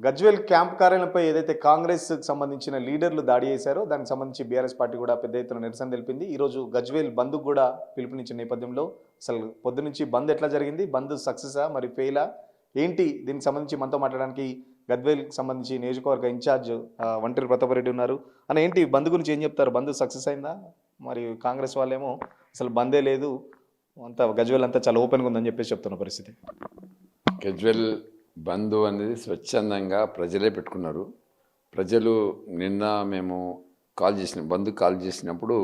Gajwel camp కార్యాలయంపై ఏదైతే కాంగ్రెస్‌కి సంబంధించిన లీడర్లు దాడి చేశారో, దానికి సంబంధించి బీఆర్ఎస్ పార్టీ కూడా పెద్ద ఎత్తున నిరసన తెలిపింది. ఈరోజు గజ్వేల్ బంద్‌కు కూడా పిలుపునిచ్చిన నేపథ్యంలో అసలు పొద్దునుంచి బంద్ ఎట్లా జరిగింది? బంద్ సక్సెసా? మరి ఫెయిలా? ఏంటి దీనికి సంబంధించి మనతో మాట్లాడడానికి గజ్వేల్‌కి సంబంధించి నియోజకవర్గ ఇన్ఛార్జ్ వంటిరి ప్రతాపరెడ్డి ఉన్నారు. అన్న ఏంటి బంద్ గురించి ఏం చెప్తారు? బంద్ సక్సెస్ అయిందా? మరి కాంగ్రెస్ వాళ్ళేమో అసలు బందే లేదు. అంతా గజ్వేల్ అంతా చాలా ఓపెన్‌గా ఉందని చెప్పేసి చెప్తున్న పరిస్థితి. గజ్వెల్ బంద్ అనేది స్వచ్ఛందంగా ప్రజలే పెట్టుకున్నారు. ప్రజలు నిన్న మేము కాల్ చేసినప్పుడు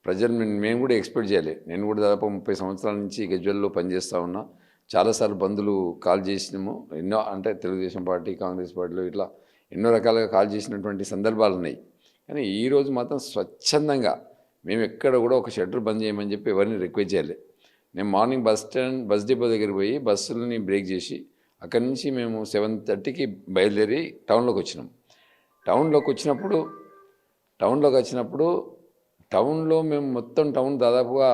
ప్రజలు మేము కూడా ఎక్స్పెక్ట్ చేయాలి. నేను కూడా దాదాపు 30 సంవత్సరాల నుంచి గజ్వెల్లో పనిచేస్తూ ఉన్నా. చాలాసార్లు బంధులు కాల్ చేసినాము. ఎన్నో అంటే తెలుగుదేశం పార్టీ, కాంగ్రెస్ పార్టీలో ఇట్లా ఎన్నో రకాలుగా కాల్ చేసినటువంటి సందర్భాలు ఉన్నాయి. కానీ ఈరోజు మాత్రం స్వచ్ఛందంగా మేము ఎక్కడ కూడా ఒక షట్టర్ బంద్ చేయమని చెప్పి ఎవరిని రిక్వెస్ట్ చేయాలి. నేను మార్నింగ్ బస్ డిపో దగ్గరికి పోయి బస్సులని బ్రేక్ చేసి అక్కడి నుంచి మేము 7:30కి బయలుదేరి టౌన్లోకి వచ్చినాం. టౌన్లోకి వచ్చినప్పుడు టౌన్లో మేము మొత్తం టౌన్ దాదాపుగా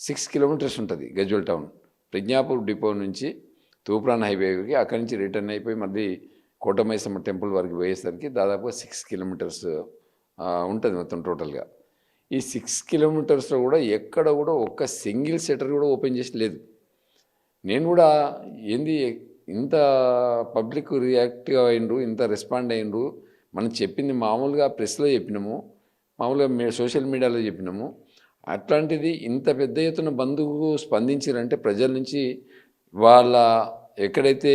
6 కిలోమీటర్స్ ఉంటుంది. గజ్వెల్ టౌన్ ప్రజ్ఞాపూర్ డిపో నుంచి తూప్రాన్ హైవేకి అక్కడి నుంచి రిటర్న్ అయిపోయి మళ్ళీ కోటమైసమ్మ టెంపుల్ వరకు పోయేసరికి దాదాపుగా 6 కిలోమీటర్స్ ఉంటుంది మొత్తం టోటల్గా. ఈ 6 కిలోమీటర్స్లో కూడా ఎక్కడ కూడా ఒక్క సింగిల్ షట్టర్ కూడా ఓపెన్ చేసి లేదు. నేను కూడా ఏంది ఇంత పబ్లిక్ రియాక్టివ్ అయిండ్రు, ఇంత రెస్పాండ్ అయిండ్రు. మనం చెప్పింది మామూలుగా ప్రెస్లో చెప్పినాము, మామూలుగా సోషల్ మీడియాలో చెప్పినాము. అట్లాంటిది ఇంత పెద్ద ఎత్తున బంధువు స్పందించారంటే ప్రజల నుంచి వాళ్ళ ఎక్కడైతే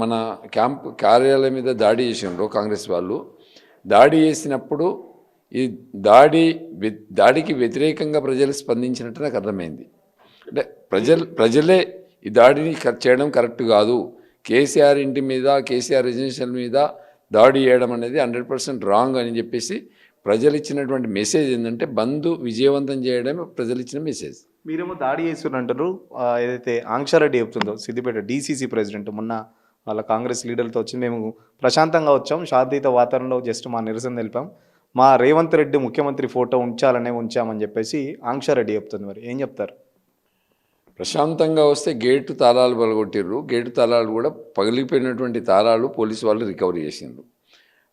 మన క్యాంప్ కార్యాలయం మీద దాడి చేసిండ్రో కాంగ్రెస్ వాళ్ళు, దాడి చేసినప్పుడు ఈ దాడికి వ్యతిరేకంగా ప్రజలు స్పందించినట్టు నాకు అర్థమైంది. అంటే ప్రజలే ఈ దాడిని చేయడం కరెక్ట్ కాదు, కేసీఆర్ ఇంటి మీద, కేసీఆర్ రెసిడెన్షియల్ మీద దాడి చేయడం అనేది 100% రాంగ్ అని చెప్పేసి ప్రజలు ఇచ్చినటువంటి మెసేజ్ ఏంటంటే బంద్ విజయవంతం చేయడమే ప్రజలు ఇచ్చిన మెసేజ్. మీరేమో దాడి చేస్తున్నంటారు. ఏదైతే ఆంక్షారెడ్డి చెప్తుందో సిద్దిపేట డీసీసీ ప్రెసిడెంట్ మొన్న వాళ్ళ కాంగ్రెస్ లీడర్లతో వచ్చి మేము ప్రశాంతంగా వచ్చాం, శాంతియుత వాతావరణంలో జస్ట్ మా నిరసన తెలిపాం, మా రేవంత్ రెడ్డి ముఖ్యమంత్రి ఫోటో ఉంచామని చెప్పేసి ఆంక్షారెడ్డి చెప్తుంది. మరి ఏం చెప్తారు? ప్రశాంతంగా వస్తే గేటు తాళాలు పగలగొట్టిర్రు. గేటు తాళాలు కూడా పగిలిపోయినటువంటి తాళాలు పోలీసు వాళ్ళు రికవరీ చేసిండ్రు.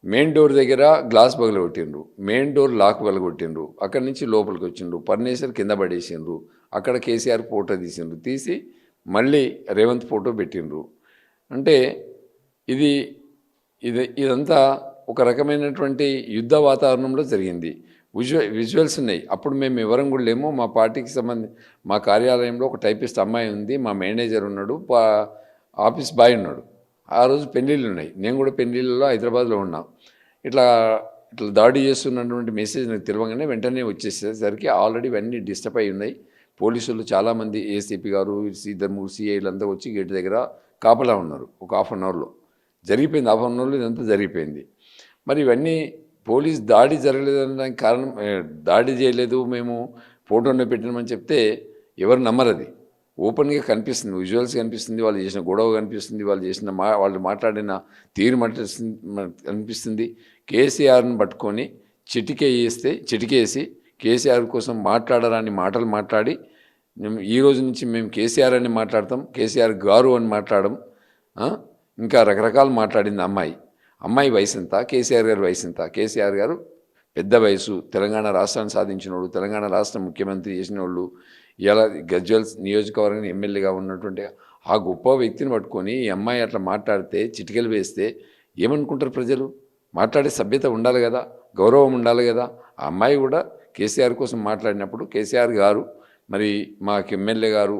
మెయిన్ డోర్ దగ్గర గ్లాస్ పగలగొట్టిండ్రు, మెయిన్ డోర్ లాక్ పగలగొట్టిండ్రు. అక్కడి నుంచి లోపలికి వచ్చిండ్రు, ఫర్నిచర్ కింద పడేసిండ్రు. అక్కడ కేసీఆర్ ఫోటో తీసి మళ్ళీ రేవంత్ ఫోటో పెట్టిండ్రు. అంటే ఇదంతా ఒక రకమైనటువంటి యుద్ధ వాతావరణంలో జరిగింది. విజువల్స్ ఉన్నాయి. అప్పుడు మేము ఎవరం కూడా లేము. మా పార్టీకి మా కార్యాలయంలో ఒక టైపిస్ట్ అమ్మాయి ఉంది, మా మేనేజర్ ఉన్నాడు, ఆఫీస్ బాయ్ ఉన్నాడు. ఆ రోజు పెళ్ళిళ్ళు ఉన్నాయి. నేను కూడా పెళ్ళిళ్ళలో హైదరాబాద్లో ఉన్నా. ఇట్లా దాడి చేస్తున్నటువంటి మెసేజ్ నాకు తెలియగానే వెంటనే వచ్చేసేసరికి ఆల్రెడీ ఇవన్నీ డిస్టర్బ్ అయి ఉన్నాయి. పోలీసులు చాలామంది ఏసీపీ గారు, ఇద్దరు సిఐలు అంతా వచ్చి గేట్ దగ్గర కాపలా ఉన్నారు. ఒక హాఫ్ అన్ అవర్లో జరిగిపోయింది. హాఫ్ అన్ అవర్లో ఇదంతా జరిగిపోయింది. మరి ఇవన్నీ పోలీస్ దాడి జరగలేదనడానికి కారణం, దాడి చేయలేదు మేము ఫోటోనే పెట్టినామని చెప్తే ఎవరు నమ్మరు. అది ఓపెన్గా కనిపిస్తుంది, విజువల్స్ కనిపిస్తుంది, వాళ్ళు చేసిన గొడవ కనిపిస్తుంది, వాళ్ళు మాట్లాడిన తీరు కనిపిస్తుంది. కేసీఆర్ని పట్టుకొని చిటికేసి కేసీఆర్ కోసం మాట్లాడరాని మాటలు మాట్లాడి ఈరోజు నుంచి మేము కేసీఆర్ అని మాట్లాడతాం, కేసీఆర్ గారు అని మాట్లాడడం, ఇంకా రకరకాలు మాట్లాడింది అమ్మాయి వయసు ఎంత, కేసీఆర్ గారి వయసు ఎంత. కేసీఆర్ గారు పెద్ద వయసు, తెలంగాణ రాష్ట్రాన్ని సాధించినోళ్ళు, తెలంగాణ రాష్ట్ర ముఖ్యమంత్రి చేసిన వాళ్ళు, ఇలా గజ్వెల్ నియోజకవర్గం ఎమ్మెల్యేగా ఉన్నటువంటి ఆ గొప్ప వ్యక్తిని పట్టుకొని ఈ అమ్మాయి అట్లా మాట్లాడితే, చిటికెలు వేస్తే ఏమనుకుంటారు ప్రజలు? మాట్లాడే సభ్యత ఉండాలి కదా, గౌరవం ఉండాలి కదా. ఆ అమ్మాయి కూడా కేసీఆర్ కోసం మాట్లాడినప్పుడు కేసీఆర్ గారు, మరి మాకు ఎమ్మెల్యే గారు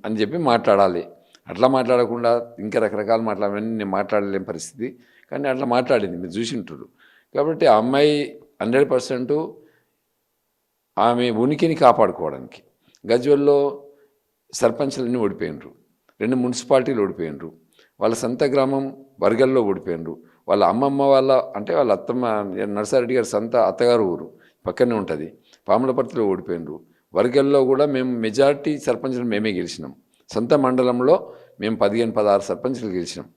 అని చెప్పి మాట్లాడాలి. అట్లా మాట్లాడకుండా ఇంకా రకరకాల మాట్లాడమని నేను మాట్లాడలేని పరిస్థితి. కానీ అట్లా మాట్లాడింది, మీరు చూసి ఉంటారు. కాబట్టి ఆ అమ్మాయి 100% ఆమె ఉనికిని కాపాడుకోవడానికి గజ్వెల్లో సర్పంచ్లన్నీ ఓడిపోయినరు, 2 మున్సిపాలిటీలు ఓడిపోయినరు, వాళ్ళ సొంత గ్రామం వర్గల్లో ఓడిపోయినరు, వాళ్ళ అమ్మమ్మ అంటే వాళ్ళ అత్తమ్మ నర్సారెడ్డి గారి సొంత అత్తగారు ఊరు పక్కనే ఉంటుంది, పాములపర్తిలో ఓడిపోయినరు. వర్గల్లో కూడా మేము మెజార్టీ సర్పంచ్లు మేమే గెలిచినాం. సొంత మండలంలో మేము 15-16 సర్పంచ్లు గెలిచినాం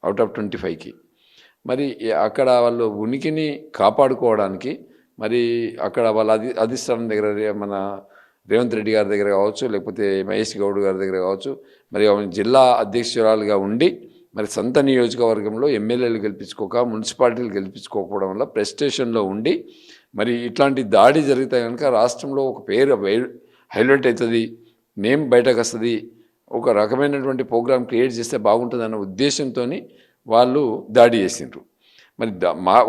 అవుట్ ఆఫ్ 25కి. మరి అక్కడ వాళ్ళు ఉనికిని కాపాడుకోవడానికి మరి అక్కడ వాళ్ళ అధిష్టానం దగ్గర మన రేవంత్ రెడ్డి గారి దగ్గర కావచ్చు, లేకపోతే మహేష్ గౌడ్ గారి దగ్గర కావచ్చు, మరి జిల్లా అధ్యక్షురాలుగా ఉండి మరి సొంత నియోజకవర్గంలో ఎమ్మెల్యేలు గెలిపించుకోక మున్సిపాలిటీలు గెలిపించుకోకపోవడం వల్ల ప్రెస్టేషన్లో ఉండి మరి ఇట్లాంటి దాడి జరిగితే కనుక రాష్ట్రంలో ఒక పేరు హైలైట్ అవుతుంది, నేమ్ బయటకు వస్తుంది, ఒక రకమైనటువంటి ప్రోగ్రామ్ క్రియేట్ చేస్తే బాగుంటుందన్న ఉద్దేశంతో వాళ్ళు దాడి చేసిండ్రు. మరి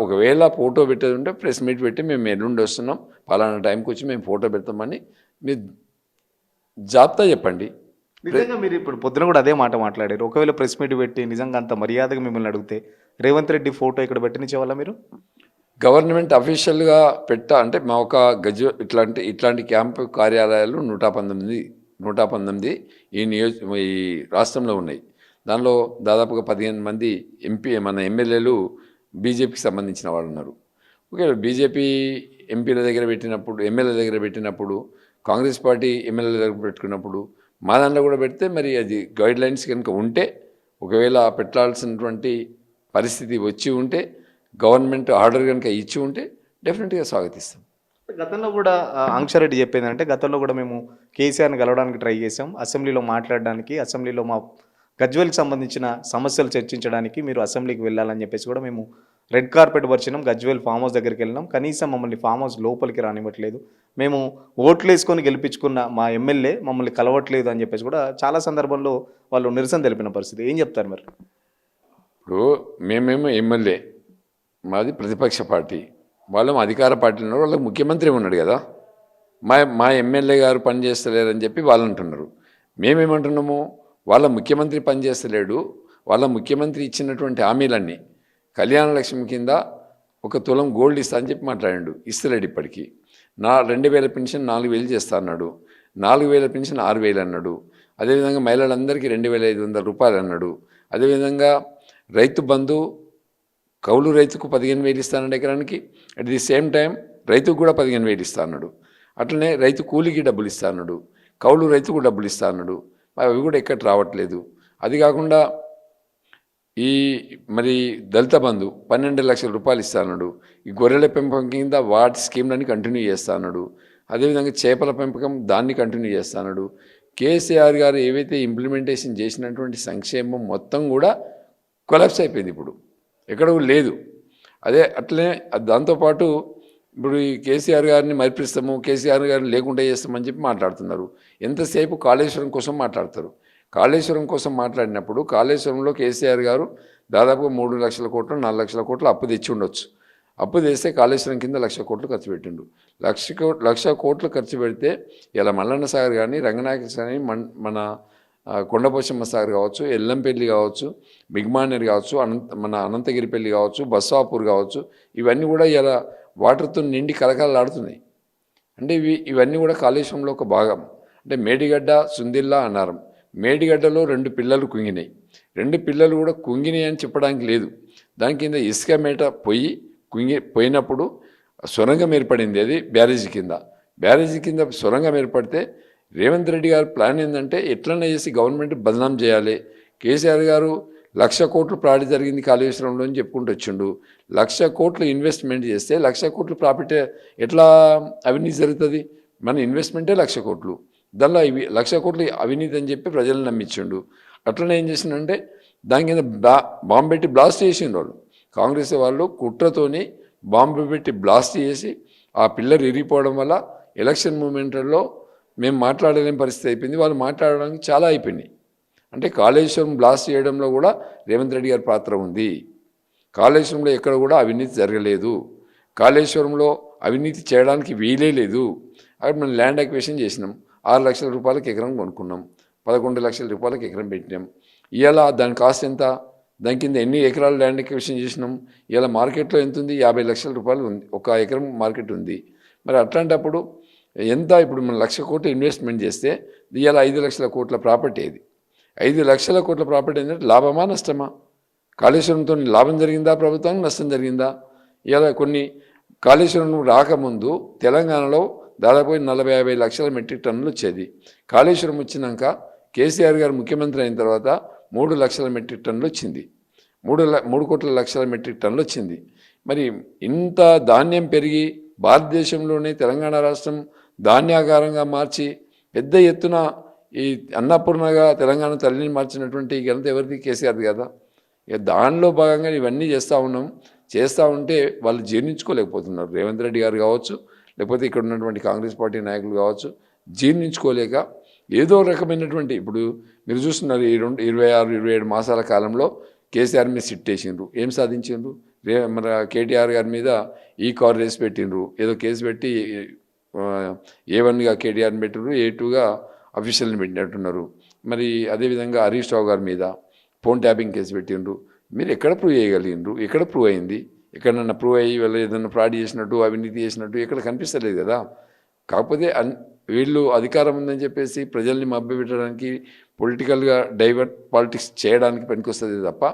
ఒకవేళ ఫోటో పెట్టేది ఉంటే ప్రెస్ మీట్ పెట్టి మేము ఎల్లుండి వస్తున్నాం, పలానా టైంకి వచ్చి మేము ఫోటో పెడతామని మీరు జాబితా చెప్పండి. నిజంగా మీరు ఇప్పుడు పొద్దున కూడా అదే మాట మాట్లాడారు. ఒకవేళ ప్రెస్ మీట్ పెట్టి నిజంగా అంత మర్యాదగా మిమ్మల్ని అడిగితే రేవంత్ రెడ్డి ఫోటో ఇక్కడ పెట్టనిచ్చేవాళ్ళ మీరు? గవర్నమెంట్ అఫీషియల్గా అంటే మా ఒక ఇట్లాంటి క్యాంపు కార్యాలయాలు 119 ఈ రాష్ట్రంలో ఉన్నాయి. దానిలో దాదాపుగా 15 మంది మన ఎమ్మెల్యేలు బీజేపీకి సంబంధించిన వాళ్ళు ఉన్నారు. ఓకే, బీజేపీ ఎమ్మెల్యే దగ్గర పెట్టినప్పుడు కాంగ్రెస్ పార్టీ ఎమ్మెల్యేల దగ్గర పెట్టుకున్నప్పుడు మా దాంట్లో కూడా పెడితే మరి అది గైడ్ లైన్స్ కనుక ఉంటే, ఒకవేళ పెట్టాల్సినటువంటి పరిస్థితి వచ్చి ఉంటే, గవర్నమెంట్ ఆర్డర్ కనుక ఇచ్చి ఉంటే డెఫినెట్గా స్వాగతిస్తాం. గతంలో కూడా ఆంక్షరెడ్డి చెప్పేది అంటే, గతంలో కూడా మేము కేసీఆర్ని కలవడానికి ట్రై చేసాం, అసెంబ్లీలో మాట్లాడడానికి, అసెంబ్లీలో మా గజ్వేల్కి సంబంధించిన సమస్యలు చర్చించడానికి మీరు అసెంబ్లీకి వెళ్ళాలని చెప్పేసి కూడా మేము రెడ్ కార్పెట్ పరిచినాం. గజ్వేల్ ఫామ్ హౌస్ దగ్గరికి వెళ్ళినాం, కనీసం మమ్మల్ని ఫామ్ హౌస్ లోపలికి రానివ్వట్లేదు, మేము ఓట్లు వేసుకొని గెలిపించుకున్న మా ఎమ్మెల్యే మమ్మల్ని కలవట్లేదు అని చెప్పేసి కూడా చాలా సందర్భంలో వాళ్ళు నిరసన తెలిపిన పరిస్థితి. ఏం చెప్తారు మరి? ఇప్పుడు మేమేమో ఎమ్మెల్యే, మాది ప్రతిపక్ష పార్టీ, వాళ్ళేమో అధికార పార్టీలో ఉన్నారు, వాళ్ళకి ముఖ్యమంత్రి ఉన్నాడు కదా. మా ఎమ్మెల్యే గారు పనిచేస్తలేరని చెప్పి వాళ్ళు అంటున్నారు. మేమేమంటున్నాము, వాళ్ళ ముఖ్యమంత్రి పనిచేస్తలేడు, వాళ్ళ ముఖ్యమంత్రి ఇచ్చినటువంటి హామీలన్నీ కళ్యాణ లక్ష్మి కింద 1 తులం గోల్డ్ ఇస్తా అని చెప్పి మాట్లాడాడు, ఇస్తలేడు ఇప్పటికీ. 2000 పెన్షన్ 4000 చేస్తా అన్నాడు, 4000 పెన్షన్ 6000 అన్నాడు. అదేవిధంగా మహిళలందరికీ 2500 రూపాయలు అన్నాడు. అదేవిధంగా రైతు బంధు కౌలు రైతుకు 15000 ఇస్తానండి ఎకరానికి, అట్ ది సేమ్ టైం రైతుకు కూడా 15000 ఇస్తా అన్నాడు. అట్లనే రైతు కూలికి డబ్బులు ఇస్తా అన్నాడు, కౌలు రైతుకు డబ్బులు ఇస్తా అన్నాడు. అవి కూడా ఎక్కడ రావట్లేదు. అది కాకుండా మరి దళిత బంధు 12 లక్షల రూపాయలు ఇస్తా అన్నాడు. ఈ గొర్రెల పెంపకం కింద వాటి స్కీమ్లన్నీ కంటిన్యూ చేస్తా అన్నాడు. అదేవిధంగా చేపల పెంపకం దాన్ని కంటిన్యూ చేస్తా అన్నాడు. కేసీఆర్ గారు ఏవైతే ఇంప్లిమెంటేషన్ చేసినటువంటి సంక్షేమం మొత్తం కూడా కొలాప్స్ అయిపోయింది, ఇప్పుడు ఎక్కడ లేదు. అట్లనే దాంతోపాటు ఇప్పుడు ఈ కేసీఆర్ గారిని మరిపిస్తాము, కేసీఆర్ గారిని లేకుండా చేస్తామని చెప్పి మాట్లాడుతున్నారు. ఎంతసేపు కాళేశ్వరం కోసం మాట్లాడతారు. కాళేశ్వరం కోసం మాట్లాడినప్పుడు కాళేశ్వరంలో కేసీఆర్ గారు దాదాపుగా 3 లక్షల కోట్లు 4 లక్షల కోట్లు అప్పు తెచ్చి ఉండొచ్చు. అప్పు తెస్తే కాళేశ్వరం కింద 1,00,000 కోట్లు ఖర్చు పెట్టిండు. 1,00,000 కోట్లు ఖర్చు పెడితే ఇలా మల్లన్న సాగర్ కానీ, రంగనాయక కానీ, మన కొండపోచమ్మ సాగర్ కావచ్చు, ఎల్లంపల్లి కావచ్చు, బిగ్మానేర్ కావచ్చు, మన అనంతగిరిపల్లి కావచ్చు, బస్వాపూర్ కావచ్చు, ఇవన్నీ కూడా ఇలా వాటర్తో నిండి కలకలలాడుతున్నాయి. అంటే ఇవన్నీ కూడా కాళేశ్వరంలో ఒక భాగం. అంటే మేడిగడ్డ, సుందిల్లా, అన్నారం. మేడిగడ్డలో 2 పిల్లలు కుంగినాయి. 2 పిల్లలు కూడా కుంగినాయి అని చెప్పడానికి లేదు. దాని కింద ఇసుక మేట పోయినప్పుడు సొరంగం ఏర్పడింది, అది బ్యారేజీ కింద సొరంగం ఏర్పడితే రేవంత్ రెడ్డి గారి ప్లాన్ ఏంటంటే ఎట్లన్నా చేసి గవర్నమెంట్ బదనాం చేయాలి. కేసీఆర్ గారు 1,00,000 కోట్లు ప్రాఫిట్ జరిగింది కాళేశ్వరంలో అని చెప్పుకుంటూ వచ్చిండు. 1,00,000 కోట్లు ఇన్వెస్ట్మెంట్ చేస్తే 1,00,000 కోట్లు ప్రాఫిట్ ఎట్లా అవినీతి జరుగుతుంది? మన ఇన్వెస్ట్మెంటే 1,00,000 కోట్లు, దానిలో 1,00,000 కోట్లు అవినీతి అని చెప్పి ప్రజలను నమ్మించిండు. అట్లనే ఏం చేసిండంటే దాని కింద బాంబు పెట్టి బ్లాస్ట్ చేసిండు. వాళ్ళు కాంగ్రెస్ వాళ్ళు కుట్రతోని బాంబు పెట్టి బ్లాస్ట్ చేసి ఆ పిల్లర్ ఇరిగిపోవడం వల్ల ఎలక్షన్ మూమెంట్లో మేము మాట్లాడలేని పరిస్థితి అయిపోయింది. వాళ్ళు మాట్లాడడానికి చాలా అయిపోయినాయి. అంటే కాళేశ్వరం బ్లాస్ట్ చేయడంలో కూడా రేవంత్ రెడ్డి గారి పాత్ర ఉంది. కాళేశ్వరంలో ఎక్కడ కూడా అవినీతి జరగలేదు. కాళేశ్వరంలో అవినీతి చేయడానికి వీలే లేదు. అక్కడ మనం ల్యాండ్ అక్విజిషన్ చేసినాం, 6 లక్షల రూపాయలకి ఎకరం కొనుక్కున్నాం, 11 లక్షల రూపాయలకి ఎకరం పెట్టినాం. ఇవాళ దాని కాస్ట్ ఎంత? దాని కింద ఎన్ని ఎకరాలు ల్యాండ్ అక్విజిషన్ చేసినాం? ఇవాళ మార్కెట్లో ఎంత ఉంది? 50 లక్షల రూపాయలు ఉంది, 1 ఎకరం మార్కెట్ ఉంది. మరి అట్లాంటప్పుడు ఎంత? ఇప్పుడు మనం 1,00,000 కోట్లు ఇన్వెస్ట్మెంట్ చేస్తే ఇవాళ 5 లక్షల కోట్ల ప్రాపర్టీ. ఇది 5 లక్షల కోట్ల ప్రాపర్టీ ఏంటంటే లాభమా నష్టమా? కాళేశ్వరంతో లాభం జరిగిందా, ప్రభుత్వానికి నష్టం జరిగిందా? ఇలా కొన్ని కాళేశ్వరం రాకముందు తెలంగాణలో దాదాపు 40-50 లక్షల మెట్రిక్ టన్నులు వచ్చేది. కాళేశ్వరం వచ్చినాక కేసీఆర్ గారు ముఖ్యమంత్రి అయిన తర్వాత 3 లక్షల మెట్రిక్ టన్నులు వచ్చింది, 3 కోట్ల లక్షల మెట్రిక్ టన్నులు వచ్చింది. మరి ఇంత ధాన్యం పెరిగి భారతదేశంలోనే తెలంగాణ రాష్ట్రం ధాన్యాగారంగా మార్చి పెద్ద ఎత్తున ఈ అన్నపూర్ణగా తెలంగాణ తల్లిని మార్చినటువంటి ఘనత ఎవరిది? కేసీఆర్ది కదా. ఇక దానిలో భాగంగా ఇవన్నీ చేస్తూ ఉంటే వాళ్ళు జీర్ణించుకోలేకపోతున్నారు. రేవంత్ రెడ్డి గారు కావచ్చు, లేకపోతే ఇక్కడ ఉన్నటువంటి కాంగ్రెస్ పార్టీ నాయకులు కావచ్చు, జీర్ణించుకోలేక ఏదో రకమైనటువంటి, ఇప్పుడు మీరు చూస్తున్నారు ఈ 26-27 మాసాల కాలంలో కేసీఆర్ మీద సిట్ వేసిండ్రు, ఏం సాధించిండ్రు? మన కేటీఆర్ గారి మీద ఈ కార్ రేస్ పెట్టిండ్రు, ఏదో కేసు పెట్టి A1గా కేటీఆర్ని పెట్టిండ్రు, A2గా అఫీషియల్ని పెట్టినట్టున్నారు. మరి అదేవిధంగా హరీష్ రావు గారి మీద ఫోన్ ట్యాపింగ్ కేసు పెట్టిండ్రు. మీరు ఎక్కడ ప్రూవ్ చేయగలిగిండ్రు? ఎక్కడ ప్రూవ్ అయింది? ఎక్కడన్నా ప్రూవ్ అయ్యి వీళ్ళు ఏదైనా ఫ్రాడ్ చేసినట్టు, అవినీతి చేసినట్టు ఎక్కడ కనిపిస్తలేదు కదా. కాకపోతే వీళ్ళు అధికారం ఉందని చెప్పేసి ప్రజల్ని మభ్యపెట్టడానికి, పొలిటికల్గా పాలిటిక్స్ చేయడానికి పనికొస్తుంది తప్ప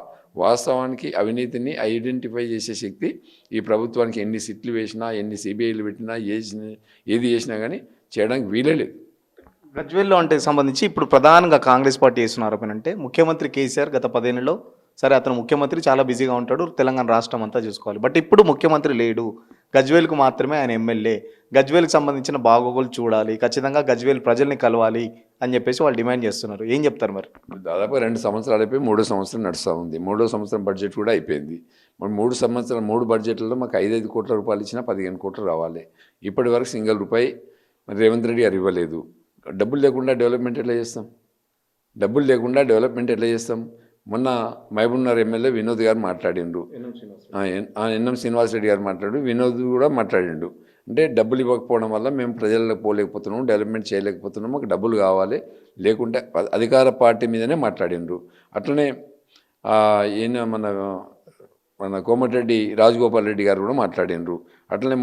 వాస్తవానికి అవినీతిని ఐడెంటిఫై చేసే శక్తి ఈ ప్రభుత్వానికి ఎన్ని సిట్లు వేసినా, ఎన్ని సిబిఐలు పెట్టినా, ఏది చేసినా కానీ చేయడానికి వీలే లేదు. గజ్వేల్లో అంటే సంబంధించి ఇప్పుడు ప్రధానంగా కాంగ్రెస్ పార్టీ చేస్తున్న ఆరోపణ అంటే ముఖ్యమంత్రి కేసీఆర్ గత 10 ఏళ్లలో, సరే అతను ముఖ్యమంత్రి చాలా బిజీగా ఉంటాడు, తెలంగాణ రాష్ట్రం అంతా చూసుకోవాలి, బట్ ఇప్పుడు ముఖ్యమంత్రి లేడు, గజ్వేల్కు మాత్రమే ఆయన ఎమ్మెల్యే, గజ్వేల్కి సంబంధించిన బాగోగులు చూడాలి, ఖచ్చితంగా గజ్వేల్ ప్రజల్ని కలవాలి అని చెప్పేసి వాళ్ళు డిమాండ్ చేస్తున్నారు. ఏం చెప్తారు మరి? దాదాపు 2 సంవత్సరాలు అయిపోయి 3వ సంవత్సరం నడుస్తూ ఉంది. 3వ సంవత్సరం బడ్జెట్ కూడా అయిపోయింది. మరి 3 బడ్జెట్లలో మాకు 5 కోట్ల రూపాయలు ఇచ్చినా 15 కోట్లు రావాలి. ఇప్పటి వరకు సింగిల్ రూపాయి మరి రేవంత్ రెడ్డి గారు ఇవ్వలేదు. డబ్బులు లేకుండా డెవలప్మెంట్ ఎట్లా చేస్తాం? మొన్న మహబూబ్నగర్ ఎమ్మెల్యే వినోద్ గారు మాట్లాడిండు, ఎన్ఎం శ్రీనివాసరెడ్డి గారు మాట్లాడు, వినోద్ కూడా మాట్లాడిండు. అంటే డబ్బులు ఇవ్వకపోవడం వల్ల మేము ప్రజలకు పోలేకపోతున్నాము, డెవలప్మెంట్ చేయలేకపోతున్నాము, మాకు డబ్బులు కావాలి, లేకుంటే అధికార పార్టీ మీదనే మాట్లాడిండ్రు. అట్లనే ఈయన మన కోమటిరెడ్డి రాజగోపాల్ రెడ్డి గారు కూడా మాట్లాడిండ్రు. అట్లనే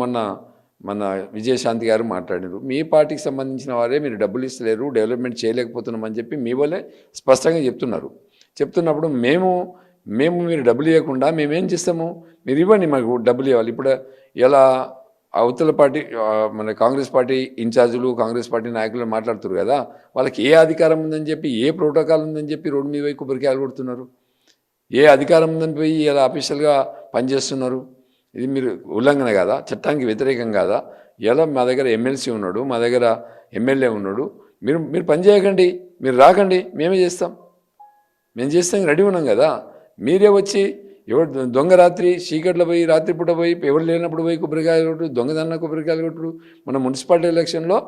మన విజయశాంతి గారు మాట్లాడారు. మీ పార్టీకి సంబంధించిన వారే మీరు డబ్బులు ఇస్తలేరు, డెవలప్మెంట్ చేయలేకపోతున్నామని చెప్పి మీ వల్లే స్పష్టంగా చెప్తున్నప్పుడు మేము మీరు డబ్బులు ఇవ్వకుండా మేమేం చేస్తాము? మీరు ఇవ్వండి, మాకు డబ్బులు ఇవ్వాలి. ఇప్పుడు ఇలా అవతల పార్టీ మన కాంగ్రెస్ పార్టీ ఇన్ఛార్జీలు, కాంగ్రెస్ పార్టీ నాయకులు మాట్లాడుతారు కదా, వాళ్ళకి ఏ అధికారం ఉందని చెప్పి, ఏ ప్రోటోకాల్ ఉందని చెప్పి రోడ్డు మీద పోయి కొబ్బరికాయలు కొడుతున్నారు? ఏ అధికారం ఉందని పోయి ఇలా అఫీషియల్గా పనిచేస్తున్నారు? ఇది మీరు ఉల్లంఘన కాదా? చట్టానికి వ్యతిరేకం కాదా? ఎలా మా దగ్గర ఎమ్మెల్సీ ఉన్నాడు, మా దగ్గర ఎమ్మెల్యే ఉన్నాడు, మీరు పని చేయకండి, మీరు రాకండి, మేము చేస్తాం రెడీ ఉన్నాం కదా. మీరే వచ్చి ఎవరు దొంగ చీకట్లో పోయి, రాత్రిపూట పోయి, ఎవరు లేనప్పుడు పోయి కొబ్బరికాయలు కొట్టుడు, దొంగదన్న కొబ్బరికాయలు కొట్టుడు. మన మున్సిపాలిటీ ఎలక్షన్లో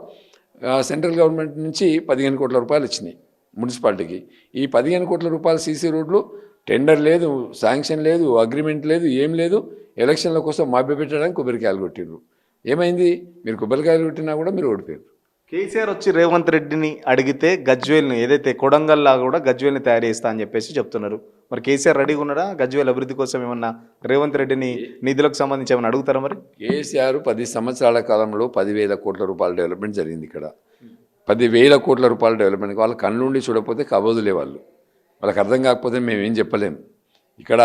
సెంట్రల్ గవర్నమెంట్ నుంచి 15 కోట్ల రూపాయలు వచ్చినాయి మున్సిపాలిటీకి. ఈ 15 కోట్ల రూపాయలు సీసీ రోడ్లు టెండర్ లేదు, శాంక్షన్ లేదు, అగ్రిమెంట్ లేదు, ఏం లేదు. ఎలక్షన్ల కోసం మభ్యపెట్టడానికి కొబ్బరికాయలు కొట్టిండ్రు. ఏమైంది? మీరు కొబ్బరికాయలు కొట్టినా కూడా మీరు ఓడిపోయారు. కేసీఆర్ వచ్చి రేవంత్ రెడ్డిని అడిగితే గజ్వేల్ని, ఏదైతే కొడంగల్లా కూడా గజ్వేల్ని తయారు చేస్తా అని చెప్పేసి చెప్తున్నారు. మరి కేసీఆర్ రెడీగా ఉన్నాడా గజ్వేల్ అభివృద్ధి కోసం? ఏమన్నా రేవంత్ రెడ్డిని నిధులకు సంబంధించి ఏమైనా అడుగుతారా మరి? కేసీఆర్ 10 సంవత్సరాల కాలంలో 10,000 కోట్ల రూపాయల డెవలప్మెంట్ జరిగింది. ఇక్కడ 10,000 కోట్ల రూపాయల డెవలప్మెంట్ వాళ్ళ కళ్ళుండి చూడకపోతే కబోదులే వాళ్ళకి అర్థం కాకపోతే మేమేం చెప్పలేము. ఇక్కడ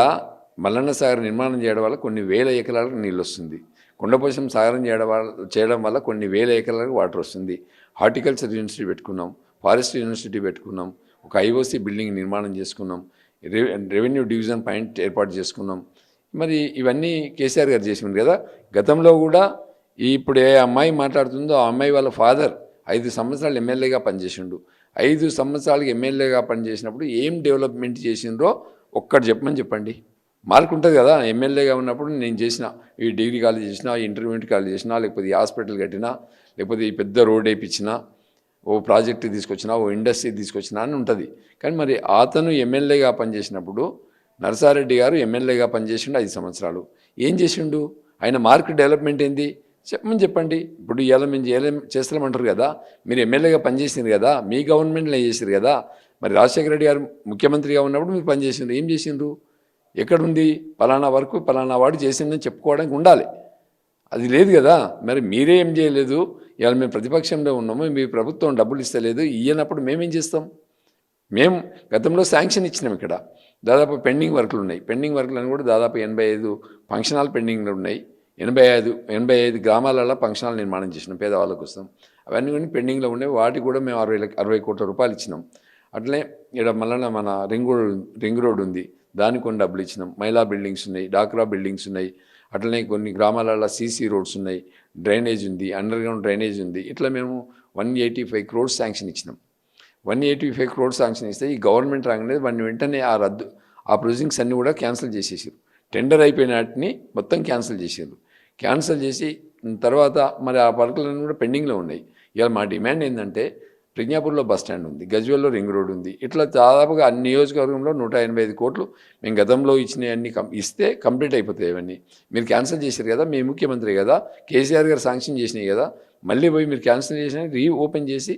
మల్లన్న సాగర్ నిర్మాణం చేయడం వల్ల కొన్ని వేల ఎకరాలకు నీళ్ళు వస్తుంది. కొండపోశం సాగరం చేయడం వల్ల కొన్ని వేల ఎకరాలకు వాటర్ వస్తుంది. హార్టికల్చర్ యూనివర్సిటీ పెట్టుకున్నాం, ఫారెస్ట్ యూనివర్సిటీ పెట్టుకున్నాం, ఒక ఐఓసీ బిల్డింగ్ నిర్మాణం చేసుకున్నాం, రెవెన్యూ డివిజన్ పాయింట్ ఏర్పాటు చేసుకున్నాం. మరి ఇవన్నీ కేసీఆర్ గారు చేసింది కదా. గతంలో కూడా ఇప్పుడు ఏ అమ్మాయి మాట్లాడుతుందో ఆ అమ్మాయి వాళ్ళ ఫాదర్ 5 సంవత్సరాలు ఎమ్మెల్యేగా పనిచేసిండు. 5 సంవత్సరాలకి ఎమ్మెల్యేగా పనిచేసినప్పుడు ఏం డెవలప్మెంట్ చేసిండ్రో ఒక్కటి చెప్పండి. మార్క్ ఉంటుంది కదా. ఎమ్మెల్యేగా ఉన్నప్పుడు నేను చేసిన ఈ డిగ్రీ కాలేజ్ చేసినా, ఇంటర్మీడియట్ కాలేజ్ చేసినా, లేకపోతే ఈ హాస్పిటల్ కట్టినా, లేకపోతే ఈ పెద్ద రోడ్ వేయించినా, ఓ ప్రాజెక్టు తీసుకొచ్చినా, ఓ ఇండస్ట్రీ తీసుకొచ్చినా అని ఉంటుంది. కానీ మరి అతను ఎమ్మెల్యేగా పనిచేసినప్పుడు నరసారెడ్డి గారు ఎమ్మెల్యేగా పనిచేసిండు 5 సంవత్సరాలు. ఏం చేసిండు? ఆయన మార్క్ డెవలప్మెంట్ ఏంది చెప్పండి. ఇప్పుడు ఇలా మేము చేస్తామంటారు కదా, మీరు ఎమ్మెల్యేగా పనిచేసింది కదా, మీ గవర్నమెంట్లో చేసారు కదా. మరి రాజశేఖర రెడ్డి గారు ముఖ్యమంత్రిగా ఉన్నప్పుడు మీరు పనిచేసిండ్రు, ఏం చేసిండ్రు? ఎక్కడుంది? పలానా వరకు పలానా వాడు చేసిందని చెప్పుకోవడానికి ఉండాలి. అది లేదు కదా. మరి మీరే ఏం చేయలేదు. ఇవాళ మేము ప్రతిపక్షంలో ఉన్నాము, మీ ప్రభుత్వం డబ్బులు ఇస్తలేదు, ఇయ్యనప్పుడు మేమేం చేస్తాం? మేము గతంలో శాంక్షన్ ఇచ్చినాం. ఇక్కడ దాదాపు పెండింగ్ వర్కులు ఉన్నాయి. పెండింగ్ వర్కులను కూడా దాదాపు 85 ఫంక్షన్ హాల్ పెండింగ్లు ఉన్నాయి. 85 గ్రామాలలో ఫంక్షన్ హాల్ నిర్మాణం చేసినాం పేదవాళ్ళ కోసం. అవన్నీ కూడా పెండింగ్లో ఉన్నాయి. వాటికి కూడా మేము 60 కోట్ల రూపాయలు ఇచ్చినాం. అట్లనే ఇక్కడ మళ్ళీ మన రింగ్ రోడ్ ఉంది, దానికి కొన్ని డబ్బులు ఇచ్చినాం. మహిళా బిల్డింగ్స్ ఉన్నాయి, డాక్రా బిల్డింగ్స్ ఉన్నాయి. అట్లనే కొన్ని గ్రామాలలో సీసీ రోడ్స్ ఉన్నాయి, డ్రైనేజ్ ఉంది, అండర్ గ్రౌండ్ డ్రైనేజ్ ఉంది. ఇట్లా మేము 185 crores శాంక్షన్ ఇచ్చినాం. 185 crores శాంక్షన్ ఇస్తే ఈ గవర్నమెంట్ రాగానే వాడిని వెంటనే ఆ ప్రొసీడింగ్స్ అన్నీ కూడా క్యాన్సిల్ చేసేసారు. టెండర్ అయిపోయిన వాటిని మొత్తం క్యాన్సిల్ చేసారు. క్యాన్సిల్ చేసి తర్వాత మరి ఆ వర్కులన్నీ కూడా పెండింగ్లో ఉన్నాయి. ఇవాళ మా డిమాండ్ ఏంటంటే ప్రజ్ఞాపూర్లో బస్ స్టాండ్ ఉంది, గజ్వేల్లో రింగ్ రోడ్ ఉంది, ఇట్లా దాదాపుగా అన్ని నియోజకవర్గంలో 185 కోట్లు మేము గతంలో ఇచ్చినవన్నీ ఇస్తే కంప్లీట్ అయిపోతాయి. ఇవన్నీ మీరు క్యాన్సిల్ చేశారు కదా, మీ ముఖ్యమంత్రి కదా, కేసీఆర్ గారు శాంక్షన్ చేసినాయి కదా, మళ్ళీ పోయి మీరు క్యాన్సిల్ చేసిన ఓపెన్ చేసి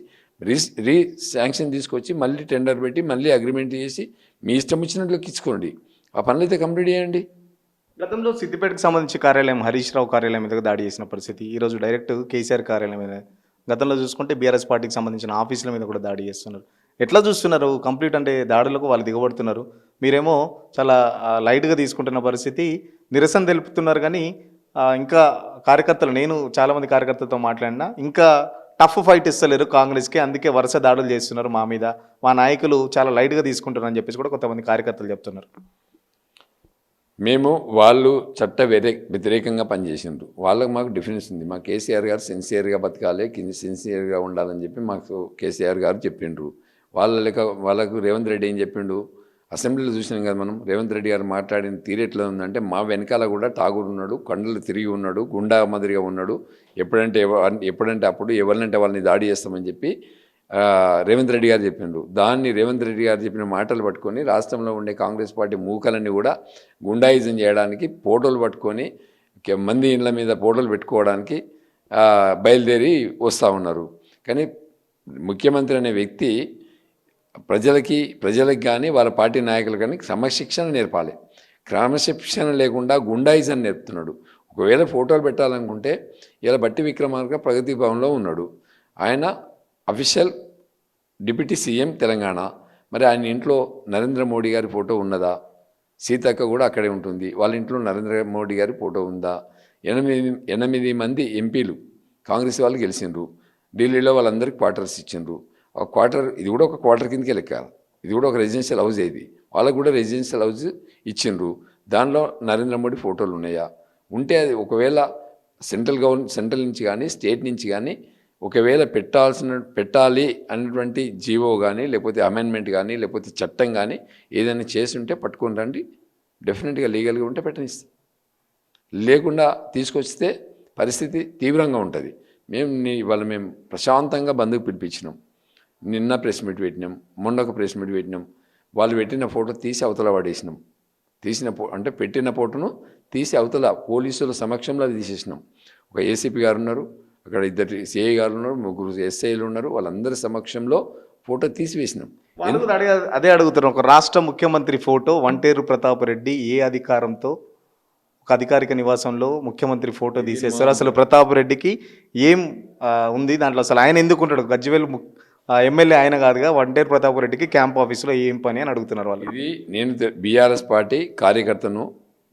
రీ శాంక్షన్ తీసుకొచ్చి మళ్ళీ టెండర్ పెట్టి మళ్ళీ అగ్రిమెంట్ చేసి మీ ఇష్టం వచ్చినట్లుకి ఇచ్చుకోండి. ఆ పనులు అయితే కంప్లీట్ చేయండి. గతంలో సిద్దిపేటకు సంబంధించి కార్యాలయం హరీష్ రావు కార్యాలయం మీద దాడి చేసిన పరిస్థితి, ఈరోజు డైరెక్ట్ కేసీఆర్ కార్యాలయం మీద, గతంలో చూసుకుంటే బీఆర్ఎస్ పార్టీకి సంబంధించిన ఆఫీసుల మీద కూడా దాడి చేస్తున్నారు. ఎట్లా చూస్తున్నారు? కంప్లీట్ అంటే దాడులకు వాళ్ళు దిగబడుతున్నారు, మీరేమో చాలా లైట్గా తీసుకుంటున్న పరిస్థితి, నిరసన తెలుపుతున్నారు. కానీ ఇంకా కార్యకర్తలు, నేను చాలామంది కార్యకర్తలతో మాట్లాడినా, ఇంకా టఫ్ ఫైట్ ఇస్తలేరు కాంగ్రెస్కి, అందుకే వరుస దాడులు చేస్తున్నారు మా మీద, మా నాయకులు చాలా లైట్గా తీసుకుంటున్నారు అని చెప్పేసి కూడా కొంతమంది కార్యకర్తలు చెప్తున్నారు. మేము వాళ్ళు వ్యతిరేకంగా పనిచేసిండ్రు, వాళ్ళకి మాకు డిఫరెన్స్ ఉంది. మా కేసీఆర్ గారు సిన్సియర్గా బతకాలి, సిన్సియర్గా ఉండాలని చెప్పి మాకు కేసీఆర్ గారు చెప్పిండ్రు. వాళ్ళకు రేవంత్ రెడ్డి ఏం చెప్పిండు, అసెంబ్లీలో చూసినాం కదా మనం, రేవంత్ రెడ్డి గారు మాట్లాడిన తీరెట్లో ఉందంటే మా వెనకాల కూడా ఠాగూర్ ఉన్నాడు, కండలు తిరిగి ఉన్నాడు, గుండా మాదిరిగా ఉన్నాడు, ఎప్పుడంటే అప్పుడు ఎవరినంటే వాళ్ళని దాడి చేస్తామని చెప్పి రేవంత్ రెడ్డి గారు చెప్పిండ్రు. దాన్ని రేవంత్ రెడ్డి గారు చెప్పిన మాటలు పట్టుకొని రాష్ట్రంలో ఉండే కాంగ్రెస్ పార్టీ మూకలన్నీ కూడా గుండాయిజం చేయడానికి ఫోటోలు పట్టుకొని మంది ఇళ్ళ మీద ఫోటోలు పెట్టుకోవడానికి బయలుదేరి వస్తూ ఉన్నారు. కానీ ముఖ్యమంత్రి అనే వ్యక్తి ప్రజలకు కానీ వాళ్ళ పార్టీ నాయకులు కానీ క్రమశిక్షణ నేర్పాలి. క్రమశిక్షణ లేకుండా గుండాయిజం నేర్పుతున్నాడు. ఒకవేళ ఫోటోలు పెట్టాలనుకుంటే ఇలా బట్టి విక్రమార్క ప్రగతి భవన్లో ఉన్నాడు, ఆయన అఫీషియల్ డిప్యూటీ సీఎం తెలంగాణ. మరి ఆయన ఇంట్లో నరేంద్ర మోడీ గారి ఫోటో ఉన్నదా? సీతక్క కూడా అక్కడే ఉంటుంది, వాళ్ళ ఇంట్లో నరేంద్ర మోడీ గారి ఫోటో ఉందా? 8 మంది ఎంపీలు కాంగ్రెస్ వాళ్ళు గెలిచిండ్రు, ఢిల్లీలో వాళ్ళందరికీ క్వార్టర్స్ ఇచ్చిండ్రు. ఆ క్వార్టర్, ఇది కూడా ఒక క్వార్టర్ కిందకే లెక్క, ఇది కూడా ఒక రెసిడెన్షియల్ హౌస్, ఇది వాళ్ళకు కూడా రెసిడెన్షియల్ హౌస్ ఇచ్చిండ్రు. దానిలో నరేంద్ర మోడీ ఫోటోలు ఉన్నాయా? ఉంటే అది ఒకవేళ సెంట్రల్ నుంచి కానీ స్టేట్ నుంచి కానీ ఒకవేళ పెట్టాలి అనేటువంటి జీవో కానీ లేకపోతే అమెండ్మెంట్ కానీ లేకపోతే చట్టం కానీ ఏదైనా చేసి ఉంటే పట్టుకొని రండి, డెఫినెట్గా లీగల్గా ఉంటే పెట్టనిస్తాం. లేకుండా తీసుకొస్తే పరిస్థితి తీవ్రంగా ఉంటుంది. ఇవాళ మేము ప్రశాంతంగా బంధుకు పిలిపించినాం, నిన్న ప్రెస్ మీట్ పెట్టినాం, మొన్న ఒక ప్రెస్ మీట్ పెట్టినాం. వాళ్ళు పెట్టిన ఫోటో తీసి అవతల పడేసినాం, అంటే పెట్టిన ఫోటోను తీసి అవతల పోలీసుల సమక్షంలో అది తీసేసినాం. ఒక ఏసీపీ గారు ఉన్నారు, అక్కడ 2 సిఐ గారు ఉన్నారు, 3 ఎస్ఐలు ఉన్నారు, వాళ్ళందరి సమక్షంలో ఫోటో తీసివేసినాం. అదే అడుగుతున్నాం, ఒక రాష్ట్ర ముఖ్యమంత్రి ఫోటో వంటేరు ప్రతాప్ రెడ్డి ఏ అధికారంతో ఒక అధికారిక నివాసంలో ముఖ్యమంత్రి ఫోటో తీసేస్తారు? అసలు ప్రతాప్ రెడ్డికి ఏం ఉంది దాంట్లో? అసలు ఆయన ఎందుకు ఉంటాడు? గజ్వేల్ ఎమ్మెల్యే ఆయన కాదుగా, వంటేరు ప్రతాప్ రెడ్డికి క్యాంప్ ఆఫీస్లో ఏం పని అని అడుగుతున్నారు వాళ్ళు. ఇది నేను బీఆర్ఎస్ పార్టీ కార్యకర్తను,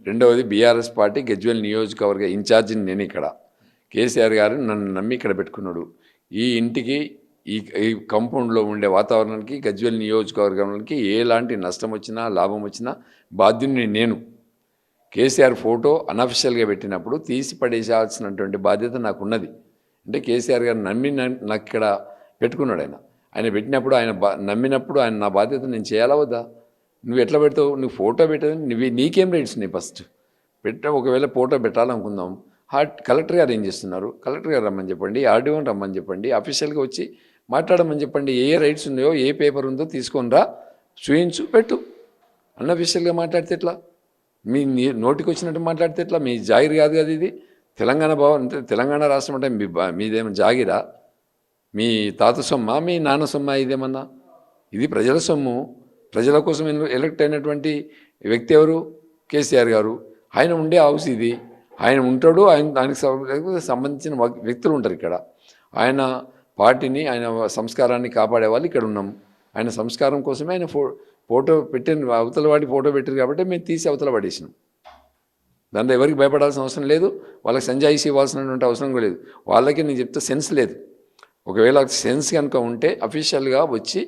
రెండవది బీఆర్ఎస్ పార్టీ గజ్వేల్ నియోజకవర్గ ఇన్ఛార్జిని నేను. ఇక్కడ కేసీఆర్ గారు నన్ను నమ్మి ఇక్కడ పెట్టుకున్నాడు. ఈ ఇంటికి ఈ కాంపౌండ్లో ఉండే వాతావరణానికి గజ్వేల్ నియోజకవర్గానికి ఎలాంటి నష్టం వచ్చినా లాభం వచ్చినా బాధ్యుని నేను. కేసీఆర్ ఫోటో అనఫిషియల్గా పెట్టినప్పుడు తీసి పడేసాల్సినటువంటి బాధ్యత నాకున్నది. అంటే కేసీఆర్ గారు నమ్మి నాకు ఇక్కడ పెట్టుకున్నాడు. ఆయన పెట్టినప్పుడు, ఆయన నమ్మినప్పుడు ఆయన నా బాధ్యత నేను చేయాలా వద్దా? నువ్వు ఎట్లా పెడతావు? నువ్వు ఫోటో పెట్టదు, నీకేం రైట్స్ నీ ఫస్ట్ ఒకవేళ ఫోటో పెట్టాలనుకుందాం, కలెక్టర్ గారు ఏం చేస్తున్నారు? కలెక్టర్ గారు రమ్మని చెప్పండి, ఆర్డీఓని రమ్మని చెప్పండి, అఫీషియల్గా వచ్చి మాట్లాడమని చెప్పండి. ఏ రైట్స్ ఉన్నాయో, ఏ పేపర్ ఉందో తీసుకొని రా, చూయించు, పెట్టు. అన్అఫీషియల్గా మాట్లాడితే ఎట్లా? మీ నోటికి వచ్చినట్టు మాట్లాడితే ఎట్లా? మీ జాగిరి కాదు కదా ఇది. తెలంగాణ రాష్ట్రం అంటే మీదేమో జాగిరా? మీ తాత సొమ్మ, మీ నాన్న సొమ్మ? ఇదేమన్నా? ఇది ప్రజల సొమ్ము. ప్రజల కోసం ఎలక్ట్ అయినటువంటి వ్యక్తి ఎవరు? కేసీఆర్ గారు. ఆయన ఉండే హౌస్ ఇది, ఆయన ఉంటాడు, ఆయనకు సంబంధించిన వ్యక్తులు ఉంటారు ఇక్కడ. ఆయన పార్టీని, ఆయన సంస్కారాన్ని కాపాడే వాళ్ళు ఇక్కడ ఉన్నాం. ఆయన సంస్కారం కోసమే ఆయన ఫోటో పెట్టిన, అవతల వాడి ఫోటో పెట్టారు కాబట్టి మేము తీసి అవతల పడేసినాం. దాంట్లో ఎవరికి భయపడాల్సిన అవసరం లేదు, వాళ్ళకి సంజాయిషి ఇవ్వాల్సినటువంటి అవసరం కూడా లేదు. వాళ్ళకి నేను చెప్తే సెన్స్ లేదు. ఒకవేళ సెన్స్ కనుక ఉంటే అఫీషియల్గా వచ్చి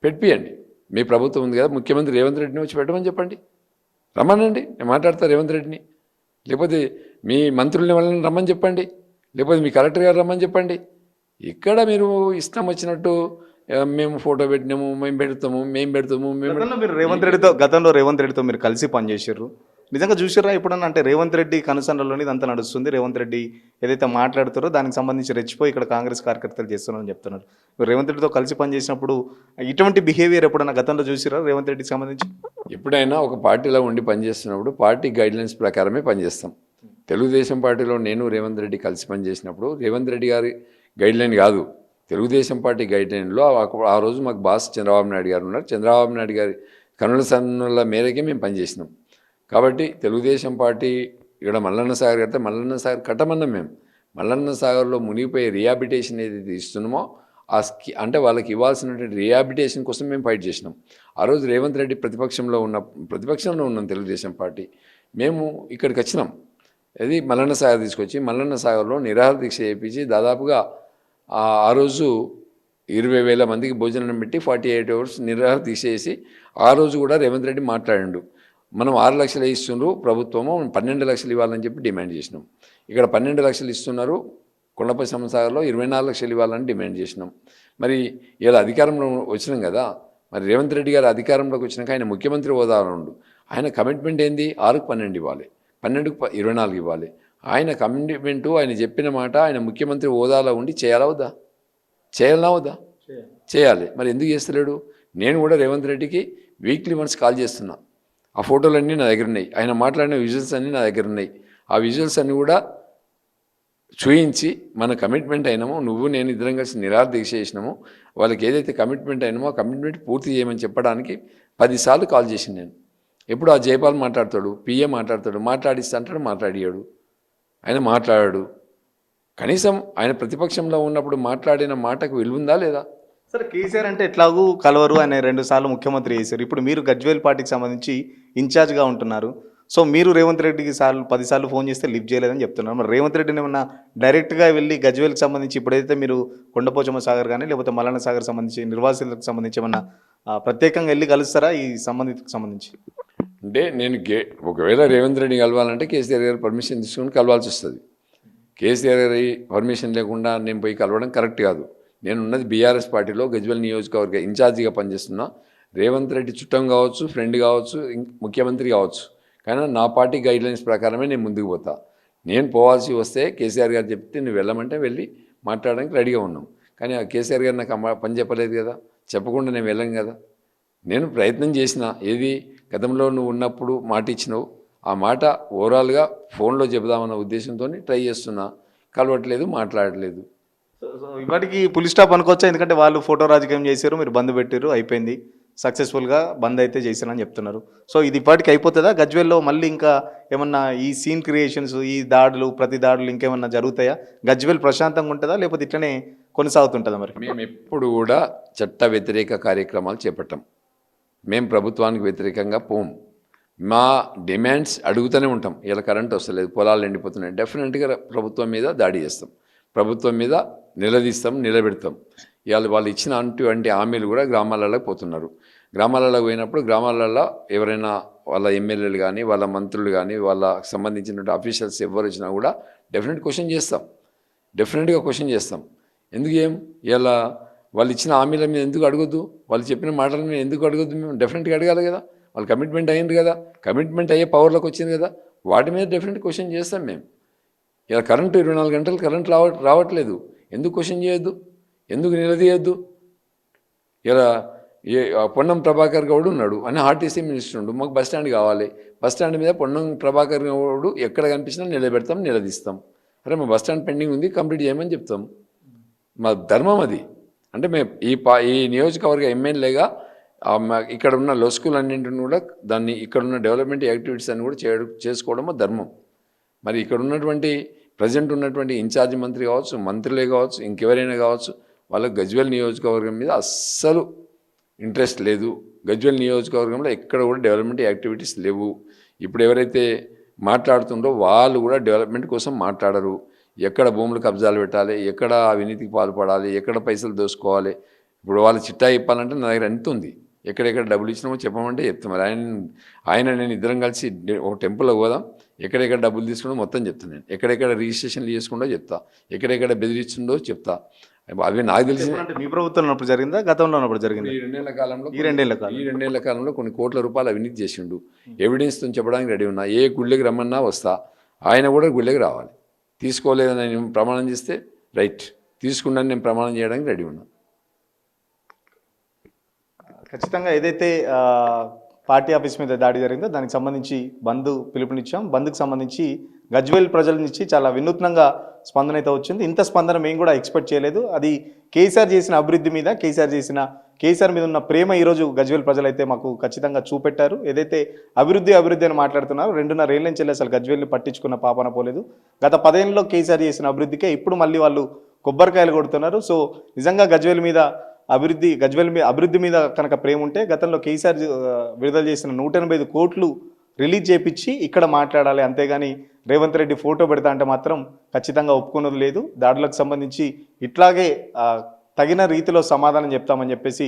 పెట్టియండి. మీ ప్రభుత్వం ఉంది కదా, ముఖ్యమంత్రి రేవంత్ రెడ్డిని వచ్చి పెట్టమని చెప్పండి, రమ్మనండి, నేను మాట్లాడతా రేవంత్ రెడ్డిని. లేకపోతే మీ మంత్రుల్ని వాళ్ళని రమ్మని చెప్పండి, లేకపోతే మీ కలెక్టర్ గారు రమ్మని చెప్పండి. ఇక్కడ మీరు ఇష్టం వచ్చినట్టు మేము ఫోటో పెట్టినాము, మేము పెడతాము, మేము పెడతాము, మేము గతంలో రేవంత్ రెడ్డితో మీరు కలిసి పనిచేసారు. నిజంగా చూసిర్రా ఎప్పుడన్నా? అంటే రేవంత్ రెడ్డి కనుసన్నలోనే ఇదంతా నడుస్తుంది. రేవంత్ రెడ్డి ఏదైతే మాట్లాడుతారో దానికి సంబంధించి రెచ్చిపోయి ఇక్కడ కాంగ్రెస్ కార్యకర్తలు చేస్తున్నారని చెప్తున్నారు. మీరు రేవంత్ రెడ్డితో కలిసి పనిచేసినప్పుడు ఇటువంటి బిహేవియర్ ఎప్పుడన్నా గతంలో చూసిరా రేవంత్ రెడ్డికి సంబంధించి? ఎప్పుడైనా ఒక పార్టీలో ఉండి పనిచేస్తున్నప్పుడు పార్టీ గైడ్లైన్స్ ప్రకారమే పనిచేస్తాం. తెలుగుదేశం పార్టీలో నేను రేవంత్ రెడ్డి కలిసి పనిచేసినప్పుడు రేవంత్ రెడ్డి గారి గైడ్లైన్ కాదు, తెలుగుదేశం పార్టీ గైడ్లైన్లో ఆ రోజు మాకు బాస్ చంద్రబాబు నాయుడు గారు ఉన్నారు. చంద్రబాబు నాయుడు గారి కనుల సన్నుల మేరకే మేము పనిచేసినాం. కాబట్టి తెలుగుదేశం పార్టీ ఇక్కడ మల్లన్న సాగర్ కడితే మల్లన్న సాగర్ కట్టమన్నాం మేము. మల్లన్న సాగర్లో మునిగిపోయే రిహాబిటేషన్ ఏదైతే ఇస్తున్నామో అంటే వాళ్ళకి ఇవ్వాల్సినటువంటి రిహాబిటేషన్ కోసం మేము ఫైట్ చేసినాం. ఆ రోజు రేవంత్ రెడ్డి ప్రతిపక్షంలో ఉన్నాం తెలుగుదేశం పార్టీ. మేము ఇక్కడికి వచ్చినాం, అది మల్లన్న సాగర్ తీసుకొచ్చి మల్లన్న సాగర్లో నిరాహార దీక్ష చేయించి దాదాపుగా ఆ రోజు 20,000 మందికి భోజనం పెట్టి 48 hours నిరాహార దీక్ష చేసి ఆ రోజు కూడా రేవంత్ రెడ్డి మాట్లాడిండు. మనం 6 లక్షలు ఇస్తున్నారు ప్రభుత్వము, 12 లక్షలు ఇవ్వాలని చెప్పి డిమాండ్ చేసినాం. ఇక్కడ 12 లక్షలు ఇస్తున్నారు, కొండపల్లి శ్మశానసాగర్లో 24 లక్షలు ఇవ్వాలని డిమాండ్ చేసినాం. మరి ఇలా అధికారంలో వచ్చినాం కదా, మరి రేవంత్ రెడ్డి గారు అధికారంలోకి వచ్చినాక ఆయన ముఖ్యమంత్రి హోదాలో ఉండు. ఆయన కమిట్మెంట్ ఏంది? 6కు 12 ఇవ్వాలి, 12కు 24 ఇవ్వాలి. ఆయన కమిట్మెంటు, ఆయన చెప్పిన మాట ఆయన ముఖ్యమంత్రి హోదాలో ఉండి చేయాలా వద్దా? చేయాలి. మరి ఎందుకు చేస్తలేడు? నేను కూడా రేవంత్ రెడ్డికి వీక్లీ వన్స్ కాల్ చేస్తున్నా. ఆ ఫోటోలన్నీ నా దగ్గర ఉన్నాయి, ఆయన మాట్లాడిన విజువల్స్ అన్నీ నా దగ్గర ఉన్నాయి. ఆ విజువల్స్ అన్నీ కూడా చూయించి మన కమిట్మెంట్ అయినామో, నువ్వు నేను ఇద్దరం కలిసి నిరాహార దీక్ష చేసినామో, వాళ్ళకి ఏదైతే కమిట్మెంట్ అయినామో ఆ కమిట్మెంట్ పూర్తి చేయమని చెప్పడానికి 10 సార్లు కాల్ చేసింది నేను. ఎప్పుడు ఆ జయపాల్ మాట్లాడతాడు, పిఏ మాట్లాడతాడు, మాట్లాడిస్తా అంటాడు, మాట్లాడాడు. ఆయన మాట్లాడాడు. కనీసం ఆయన ప్రతిపక్షంలో ఉన్నప్పుడు మాట్లాడిన మాటకు విలువ లేదా? సరే, కేసీఆర్ అంటే ఎట్లాగూ కలవరు, ఆయన 2 సార్లు ముఖ్యమంత్రి చేశారు. ఇప్పుడు మీరు గజ్వేల్ పార్టీకి సంబంధించి ఇన్ఛార్జ్గా ఉంటున్నారు. సో మీరు రేవంత్ రెడ్డికి 10 సార్లు ఫోన్ చేస్తే లిఫ్ట్ చేయలేదని చెప్తున్నారు. మరి రేవంత్ రెడ్డిని ఏమన్నా డైరెక్ట్గా వెళ్ళి గజ్వేల్కి సంబంధించి ఇప్పుడైతే మీరు కొండపోచమ్మ సాగర్ కానీ లేకపోతే మల్లన్న సాగర్ సంబంధించి నిర్వాసితులకు సంబంధించి ఏమన్నా ప్రత్యేకంగా వెళ్ళి కలుస్తారా ఈ సంబంధితులకు సంబంధించి? అంటే నేను ఒకవేళ రేవంత్ రెడ్డి కలవాలంటే కేసీఆర్ గారు పర్మిషన్ తీసుకుని కలవాల్సి వస్తుంది. కేసీఆర్ గారి పర్మిషన్ లేకుండా నేను పోయి కలవడం కరెక్ట్ కాదు. నేను ఉన్నది బీఆర్ఎస్ పార్టీలో గజ్వేల్ నియోజకవర్గ ఇన్ఛార్జిగా పనిచేస్తున్నా. రేవంత్ రెడ్డి చుట్టం కావచ్చు, ఫ్రెండ్ కావచ్చు, ముఖ్యమంత్రి కావచ్చు, కానీ నా పార్టీ గైడ్లైన్స్ ప్రకారమే నేను ముందుకు పోతా. నేను పోవాల్సి వస్తే కేసీఆర్ గారు చెప్తే నువ్వు వెళ్ళమంటే వెళ్ళి మాట్లాడడానికి రెడీగా ఉన్నాం. కానీ ఆ కేసీఆర్ గారు నాకు పని చెప్పలేదు కదా, చెప్పకుండా నేను వెళ్ళను కదా. నేను ప్రయత్నం చేసిన, ఏది గతంలో నువ్వు ఉన్నప్పుడు మాట ఇచ్చినావు, ఆ మాట ఓవరాల్గా ఫోన్లో చెబుదామన్న ఉద్దేశంతో ట్రై చేస్తున్నా. కలవట్లేదు, మాట్లాడలేదు. సో ఇప్పటికి పులి స్టాప్ అనుకోవచ్చా? ఎందుకంటే వాళ్ళు ఫోటో రాజకీయం చేశారు, మీరు బంద్ పెట్టారు, అయిపోయింది, సక్సెస్ఫుల్గా బంద్ అయితే చేశారని చెప్తున్నారు. సో ఇది ఇప్పటికి అయిపోతుందా? గజ్వేల్లో మళ్ళీ ఇంకా ఏమన్నా ఈ సీన్ క్రియేషన్స్, ఈ దాడులు, ప్రతి దాడులు ఇంకేమన్నా జరుగుతాయా? గజ్వేల్ ప్రశాంతంగా ఉంటుందా లేకపోతే ఇట్లనే కొనసాగుతుంటుందా? మరి మేము ఎప్పుడు కూడా చట్ట వ్యతిరేక కార్యక్రమాలు చేపట్టాం. మేము ప్రభుత్వానికి వ్యతిరేకంగా పోం. మా డిమాండ్స్ అడుగుతూనే ఉంటాం. ఇలా కరెంట్ వస్తలేదు, పొలాలు ఎండిపోతున్నాయి, డెఫినెట్గా ప్రభుత్వం మీద దాడి చేస్తాం, ప్రభుత్వం మీద నిలదీస్తాం, నిలబెడతాం. ఇవాళ వాళ్ళు ఇచ్చిన అటువంటి హామీలు కూడా గ్రామాలలో పోతున్నారు. గ్రామాలలో పోయినప్పుడు గ్రామాలలో ఎవరైనా వాళ్ళ ఎమ్మెల్యేలు కానీ, వాళ్ళ మంత్రులు కానీ, వాళ్ళకి సంబంధించినటువంటి అఫీషియల్స్ ఎవరు వచ్చినా కూడా డెఫినెట్గా క్వశ్చన్ చేస్తాం. ఎందుకు ఇలా వాళ్ళు ఇచ్చిన హామీల మీద ఎందుకు అడగొద్దు? వాళ్ళు చెప్పిన మాటల మీద ఎందుకు అడగొద్దు? మేము డెఫినెట్గా అడగాలి కదా. వాళ్ళు కమిట్మెంట్ అయ్యింది కదా, కమిట్మెంట్ అయ్యే పవర్లోకి వచ్చింది కదా, వాటి మీద డెఫినెట్ క్వశ్చన్ చేస్తాం మేము. ఇలా కరెంటు 24 గంటలు కరెంట్ రావట్లేదు, ఎందుకు క్వశ్చన్ చేయొద్దు? ఎందుకు నిలదీయొద్దు? ఇలా పొన్నం ప్రభాకర్ గౌడ్ ఉన్నాడు అని ఆర్టీసీ మినిస్టర్ ఉండు, మాకు బస్ స్టాండ్ కావాలి, బస్ స్టాండ్ మీద పొన్నం ప్రభాకర్ గౌడ్ ఎక్కడ కనిపించినా నిలబెడతాం, నిలదీస్తాం. అరే మా బస్ స్టాండ్ పెండింగ్ ఉంది, కంప్లీట్ చేయమని చెప్తాం. మా ధర్మం అది. అంటే మేము ఈ నియోజకవర్గ ఎమ్మెల్యేగా ఇక్కడ ఉన్న లొస్కులు అన్నింటిని కూడా దాన్ని ఇక్కడున్న డెవలప్మెంట్ యాక్టివిటీస్ అన్ని కూడా చేసుకోవడం ధర్మం. మరి ఇక్కడ ఉన్నటువంటి ప్రజెంట్ ఉన్నటువంటి ఇన్ఛార్జి మంత్రి కావచ్చు, మంత్రులే కావచ్చు, ఇంకెవరైనా కావచ్చు, వాళ్ళకి గజ్వేల్ నియోజకవర్గం మీద అస్సలు ఇంట్రెస్ట్ లేదు. గజ్వేల్ నియోజకవర్గంలో ఎక్కడ కూడా డెవలప్మెంట్ యాక్టివిటీస్ లేవు. ఇప్పుడు ఎవరైతే మాట్లాడుతుండో వాళ్ళు కూడా డెవలప్మెంట్ కోసం మాట్లాడరు. ఎక్కడ భూములు కబ్జాలు పెట్టాలి, ఎక్కడ అవినీతికి పాల్పడాలి, ఎక్కడ పైసలు దోసుకోవాలి. ఇప్పుడు వాళ్ళు చిట్టా ఇప్పాలంటే నా దగ్గర ఎంత ఉంది, ఎక్కడెక్కడ డబ్బులు ఇచ్చినామో చెప్పమంటే చెప్తాం. మరి ఆయన నేను ఇద్దరం కలిసి ఒక టెంపుల్లో పోదాం, ఎక్కడెక్కడ డబ్బులు తీసుకున్నా మొత్తం చెప్తాను. నేను ఎక్కడెక్కడ రిజిస్ట్రేషన్లు చేసుకుంటో చెప్తా, ఎక్కడెక్కడ బెదిరిస్తుండో చెప్తా. అవి నాకు తెలిసి అంటే మీ ప్రభుత్వం ఉన్నప్పుడు జరిగిందా, గతంలో ఉన్నప్పుడు జరిగిందా? ఈ 2 నెలల కాలంలో ఈ 2 ఏళ్ల కాలం. ఈ 2 నెలల కాలంలో కొన్ని కోట్ల రూపాయలు అవినీతి చేసిండు. ఎవిడెన్స్తో చెప్పడానికి రెడీ ఉన్నా. ఏ గుళ్ళకి రమ్మన్నా వస్తా. ఆయన కూడా గుళ్ళకి రావాలి. తీసుకోలేదని నేను ప్రమాణం చేస్తే రైట్, తీసుకున్నాను నేను ప్రమాణం చేయడానికి రెడీ ఉన్నా. ఖచ్చితంగా ఏదైతే పార్టీ ఆఫీస్ మీద దాడి జరిగిందో దానికి సంబంధించి బంద్ పిలుపునిచ్చాం. బంద్కు సంబంధించి గజ్వేల్ ప్రజల నుంచి చాలా వినూత్నంగా స్పందన అయితే వచ్చింది. ఇంత స్పందన మేము కూడా ఎక్స్పెక్ట్ చేయలేదు. అది కేసీఆర్ చేసిన అభివృద్ధి మీద, కేసీఆర్ మీద ఉన్న ప్రేమ ఈరోజు గజ్వేల్ ప్రజలైతే మాకు ఖచ్చితంగా చూపెట్టారు. ఏదైతే అభివృద్ధి అని మాట్లాడుతున్నారో 2.5 ఏళ్ళ నుంచి అసలు గజ్వేల్ని పట్టించుకున్న పాపన పోలేదు. గత 10 ఏళ్ళలో కేసీఆర్ చేసిన అభివృద్ధికే ఇప్పుడు మళ్ళీ వాళ్ళు కొబ్బరికాయలు కొడుతున్నారు. సో నిజంగా గజ్వేల్ అభివృద్ధి మీద కనుక ప్రేమ ఉంటే గతంలో కేసీఆర్ విడుదల చేసిన 185 కోట్లు రిలీజ్ చేయించి ఇక్కడ మాట్లాడాలి. అంతేగాని రేవంత్ రెడ్డి ఫోటో పెడతా అంటే మాత్రం ఖచ్చితంగా ఒప్పుకున్నది లేదు. దాడులకు సంబంధించి ఇట్లాగే తగిన రీతిలో సమాధానం చెప్తామని చెప్పేసి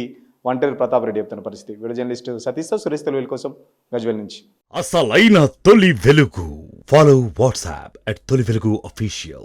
వంటేరు ప్రతాప్ రెడ్డి చెప్తున్న పరిస్థితి. వీడియో జర్నలిస్ట్ సతీష్తో సురేష్ తెలుగు కోసం గజ్వేల్ నుంచి. అసలైన తొలి వెలుగు. ఫాలో వాట్సాప్ @తొలి వెలుగు official.